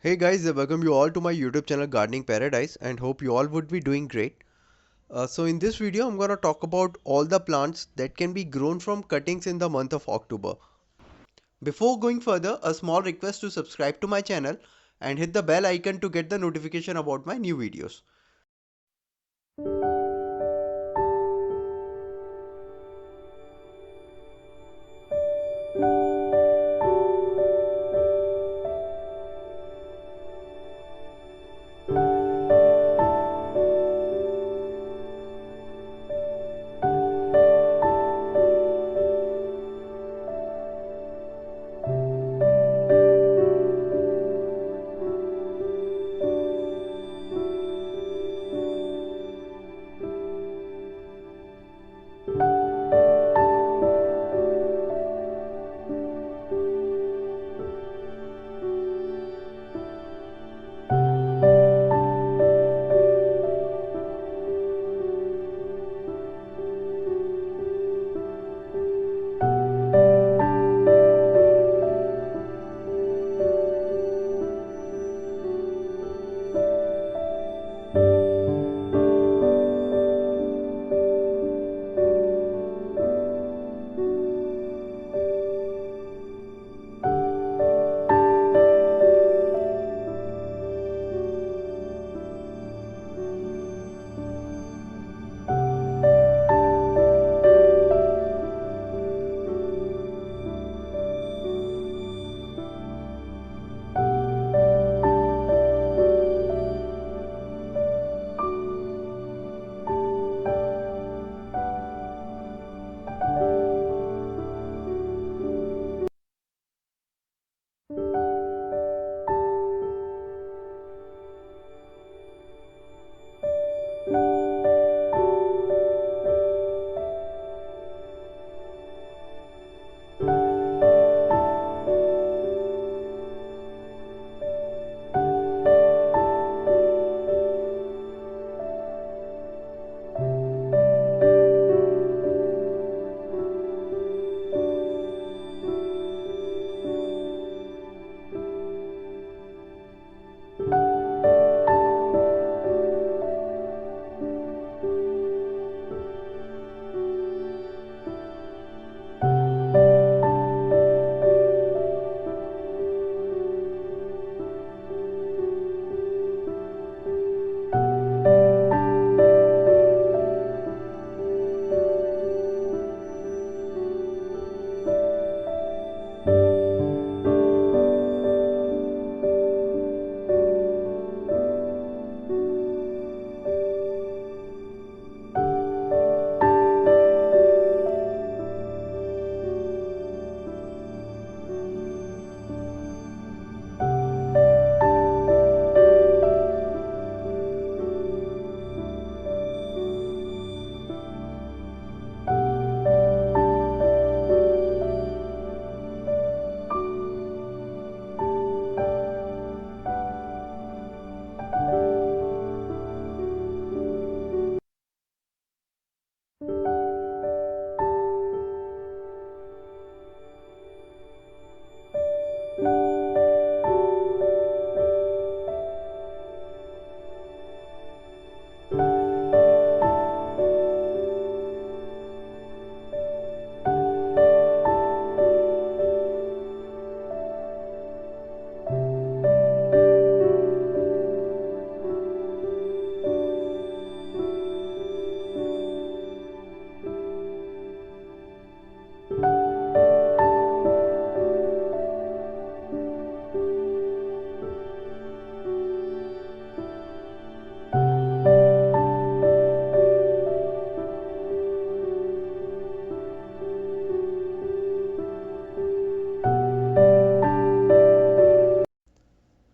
Hey guys, welcome you all to my YouTube channel Gardening Paradise and hope you all would be doing great. So in this video I'm gonna talk about all the plants that can be grown from cuttings in the month of October. Before going further, a small request to subscribe to my channel and hit the bell icon to get the notification about my new videos.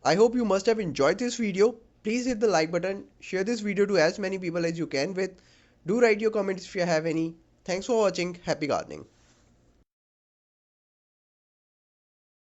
I hope you must have enjoyed this video. Please hit the like button, share this video to as many people as you can with. Do write your comments if you have any. Thanks for watching. Happy gardening.